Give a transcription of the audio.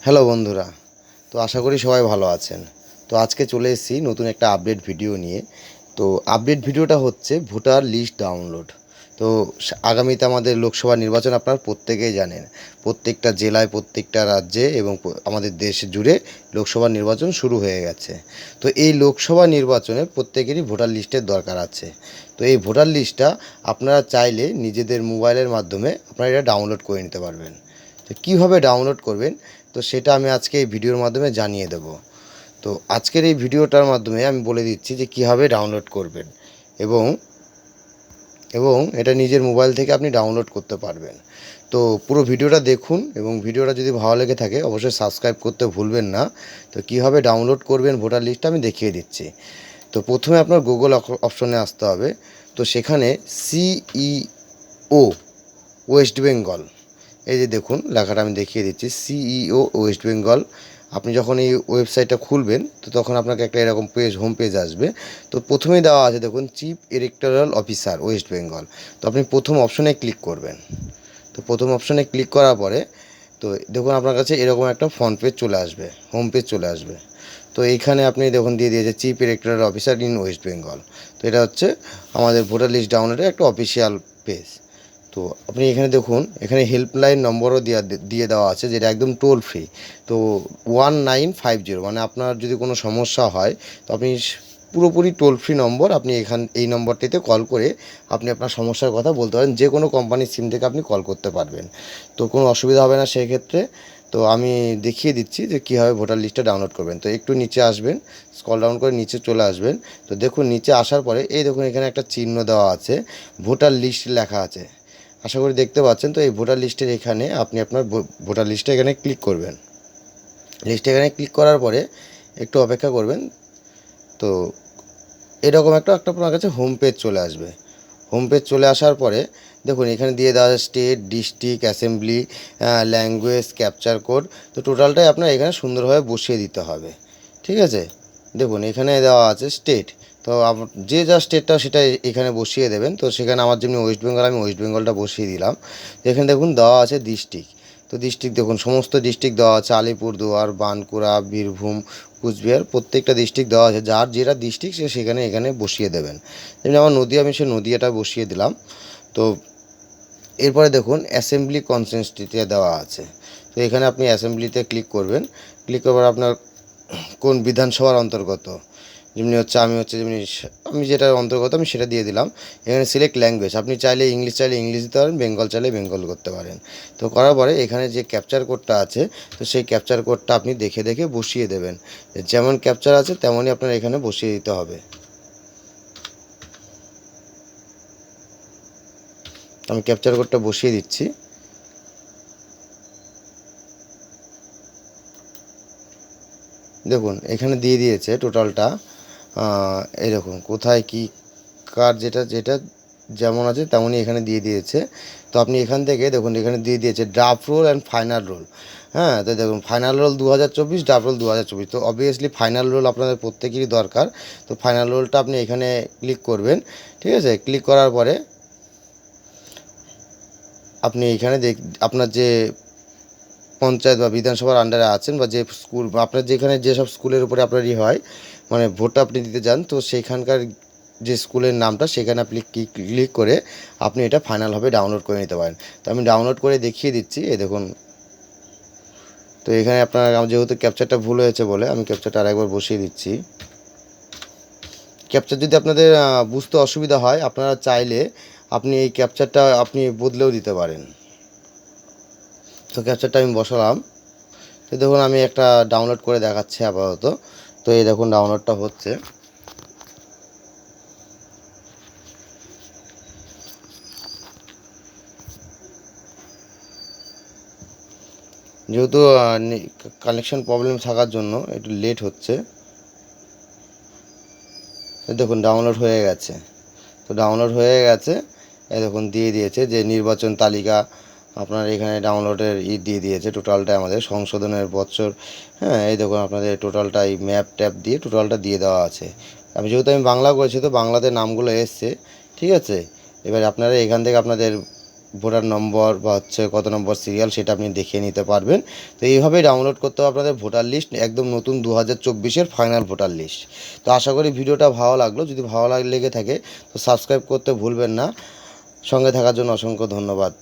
Hello বন্ধুরা, তো আশা করি সবাই ভালো আছেন। তো আজকে চলে এসেছি নতুন একটা আপডেট ভিডিও নিয়ে। তো আপডেট ভিডিওটা হচ্ছে ভোটার লিস্ট ডাউনলোড। তো আগামীতে আমাদের লোকসভা নির্বাচন আপনারা প্রত্যেকেই জানেন। প্রত্যেকটা জেলায়, প্রত্যেকটা রাজ্যে এবং আমাদের দেশ জুড়ে লোকসভা নির্বাচন শুরু হয়ে গেছে। তো এই লোকসভা নির্বাচনে প্রত্যেকেরই ভোটার লিস্টের দরকার আছে। তো এই ভোটার লিস্টটা আপনারা চাইলে নিজেদের মোবাইলের মাধ্যমে আপনারা এটা ডাউনলোড করে নিতে পারবেন। তো কীভাবে ডাউনলোড করবেন, তো সেটা আমি আজকে এই ভিডিওর মাধ্যমে জানিয়ে দেব। তো আজকের এই ভিডিওটার মাধ্যমে আমি বলে দিচ্ছি যে কীভাবে ডাউনলোড করবেন এবং এবং এটা নিজের মোবাইল থেকে আপনি ডাউনলোড করতে পারবেন। তো পুরো ভিডিওটা দেখুন এবং ভিডিওটা যদি ভালো লেগে থাকে অবশ্যই সাবস্ক্রাইব করতে ভুলবেন না। তো কীভাবে ডাউনলোড করবেন ভোটার লিস্টটা আমি দেখিয়ে দিচ্ছি। তো প্রথমে আপনার গুগল অপশনে আসতে হবে। তো সেখানে সিইও ওয়েস্ট বেঙ্গল, এই যে দেখুন লেখাটা আমি দেখিয়ে দিচ্ছি, সিইও ওয়েস্ট বেঙ্গল। আপনি যখন এই ওয়েবসাইটটা খুলবেন তো তখন আপনাকে একটা এরকম হোম পেজ আসবে। তো প্রথমেই দেওয়া আছে দেখুন chief electoral officer West Bengal. তো আপনি প্রথম অপশনে ক্লিক করবেন। তো প্রথম অপশনে ক্লিক করার পরে তো দেখুন আপনার কাছে এরকম একটা ফ্রন্ট পেজ চলে আসবে, হোম পেজ চলে আসবে। তো এইখানে আপনি দেখুন দিয়ে দিয়েছে chief electoral officer in West Bengal. তো এটা হচ্ছে আমাদের ভোটার লিস্ট ডাউনলোডের একটা অফিসিয়াল পেজ। তো আপনি এখানে দেখুন, এখানে হেল্পলাইন নম্বরও দিয়ে দেওয়া আছে যেটা একদম টোল ফ্রি। তো 1950, মানে আপনার যদি কোনো সমস্যা হয় তো আপনি পুরোপুরি টোল ফ্রি নম্বর, আপনি এই নম্বরটিতে কল করে আপনি আপনার সমস্যার কথা বলতে পারেন। যে কোনো কোম্পানির সিম থেকে আপনি কল করতে পারবেন, তো কোনো অসুবিধা হবে না সেই ক্ষেত্রে। তো আমি দেখিয়ে দিচ্ছি যে কীভাবে ভোটার লিস্টটা ডাউনলোড করবেন। তো একটু নিচে আসবেন, স্ক্রল ডাউন করে নিচে চলে আসবেন। তো দেখুন নিচে আসার পরে এই দেখুন এখানে একটা চিহ্ন দেওয়া আছে, ভোটার লিস্ট লেখা আছে, আশা করি দেখতে পাচ্ছেন। তো এই ভোটার লিস্টের এখানে আপনি আপনার ভোটার লিস্টে এখানে ক্লিক করবেন। লিস্টে এখানে ক্লিক করার পরে একটু অপেক্ষা করবেন। তো এরকম একটা আপনার কাছে হোম পেজ চলে আসবে। হোম পেজ চলে আসার পরে দেখুন এখানে দিয়ে দেওয়া আছে state, district, assembly, language, capture code. তো টোটালটাই আপনার এখানে সুন্দরভাবে বসিয়ে দিতে হবে, ঠিক আছে। দেখুন এখানে দেওয়া আছে স্টেট। তো যে যা স্টেটটা সেটা এখানে বসিয়ে দেবেন। তো সেখানে আমার যেমনি ওয়েস্ট বেঙ্গল, আমি ওয়েস্ট বেঙ্গলটা বসিয়ে দিলাম। এখানে দেখুন দেওয়া আছে ডিস্ট্রিক্ট। তো ডিস্ট্রিক্ট দেখুন সমস্ত ডিস্ট্রিক্ট দেওয়া আছে, আলিপুরদুয়ার, বাঁকুড়া, বীরভূম, কুচবিহার, প্রত্যেকটা ডিস্ট্রিক্ট দেওয়া আছে। যার যেটা ডিস্ট্রিক্ট সে সেখানে এখানে বসিয়ে দেবেন। যেমনি আমার নদীয়া, আমি সে নদীয়াটা বসিয়ে দিলাম। তো এরপরে দেখুন অ্যাসেম্বলি কনস্টিটিউয়েন্সিতে দেওয়া আছে। তো এখানে আপনি অ্যাসেম্বলিতে ক্লিক করবেন। ক্লিক করার আপনার কোন বিধানসভার অন্তর্গত, যেমনি হচ্ছে আমি যেটার অন্তর্গত আমি সেটা দিয়ে দিলাম। এখানে সিলেক্ট ল্যাঙ্গুয়েজ, আপনি চাইলে ইংলিশ চাইলে ইংলিশ দিতে পারেন, বেঙ্গল চাইলে বেঙ্গল করতে পারেন। তো করার পরে এখানে যে ক্যাপচার কোডটা আছে তো সেই ক্যাপচার কোডটা আপনি দেখে দেখে বসিয়ে দেবেন। যেমন ক্যাপচার আছে তেমনই আপনার এখানে বসিয়ে দিতে হবে। আমি ক্যাপচার কোডটা বসিয়ে দিচ্ছি। দেখুন এখানে দিয়ে দিয়েছে টোটালটা। এই দেখুন কোথায় কি কার যেটা যেটা যেমন আছে তেমনই এখানে দিয়ে দিয়েছে। তো আপনি এখান থেকে দেখুন এখানে দিয়ে দিয়েছে draft roll and final role. হ্যাঁ, তো দেখুন ফাইনাল রোল 2024, ড্রাফট রোল 2024। তো অবভিয়াসলি ফাইনাল রোল আপনাদের প্রত্যেকেরই দরকার। তো ফাইনাল রোলটা আপনি এখানে ক্লিক করবেন, ঠিক আছে। ক্লিক করার পরে আপনি এখানে আপনার যে পঞ্চায়েত বা বিধানসভার আন্ডারে আছেন বা যে স্কুল বা আপনার যেখানে যেসব স্কুলের উপরে আপনারই হয় মানে ভোটটা আপনি দিতে যান, তো সেইখানকার যে স্কুলের নামটা সেখানে আপনি ক্লিক করে আপনি এটা ফাইনালভাবে ডাউনলোড করে নিতে পারেন। তো আমি ডাউনলোড করে দেখিয়ে দিচ্ছি, এই দেখুন। তো এখানে আপনার যেহেতু ক্যাপচারটা ভুল হয়েছে বলে আমি ক্যাপচারটা আরেকবার বসিয়ে দিচ্ছি। ক্যাপচার যদি আপনাদের বুঝতে অসুবিধা হয় আপনারা চাইলে আপনি এই ক্যাপচারটা আপনি বদলেও দিতে পারেন। তো ক্যাপচারটা আমি বসালাম। তো দেখুন আমি একটা ডাউনলোড করে দেখাচ্ছি আপাতত। তো এই দেখুন ডাউনলোডটা হচ্ছে। যেহেতু কানেকশন প্রবলেম থাকার জন্য একটু লেট হচ্ছে। দেখুন ডাউনলোড হয়ে গেছে। তো ডাউনলোড হয়ে গেছে, এই দেখুন দিয়ে দিয়েছে যে নির্বাচন তালিকা আপনার এখানে ডাউনলোডের দিয়ে দিয়েছে। টোটালটা আমাদের সংশোধনের বছর, হ্যাঁ এই দেখুন আপনাদের টোটালটা এই ম্যাপ ট্যাপ দিয়ে টোটালটা দিয়ে দেওয়া আছে। যেহেতু আমি বাংলা করেছি তো বাংলাতে নামগুলো এসছে, ঠিক আছে। এবার আপনারা এখান থেকে আপনাদের ভোটার নম্বর বা হচ্ছে কত নম্বর সিরিয়াল সেটা আপনি দেখিয়ে নিতে পারবেন। তো এইভাবেই ডাউনলোড করতে হবে আপনাদের ভোটার লিস্ট, একদম নতুন 2024-এর ফাইনাল ভোটার লিস্ট। তো আশা করি ভিডিওটা ভালো লাগলো, যদি ভালো লেগে থাকে তো সাবস্ক্রাইব করতে ভুলবেন না। সঙ্গে থাকার জন্য অসংখ্য ধন্যবাদ।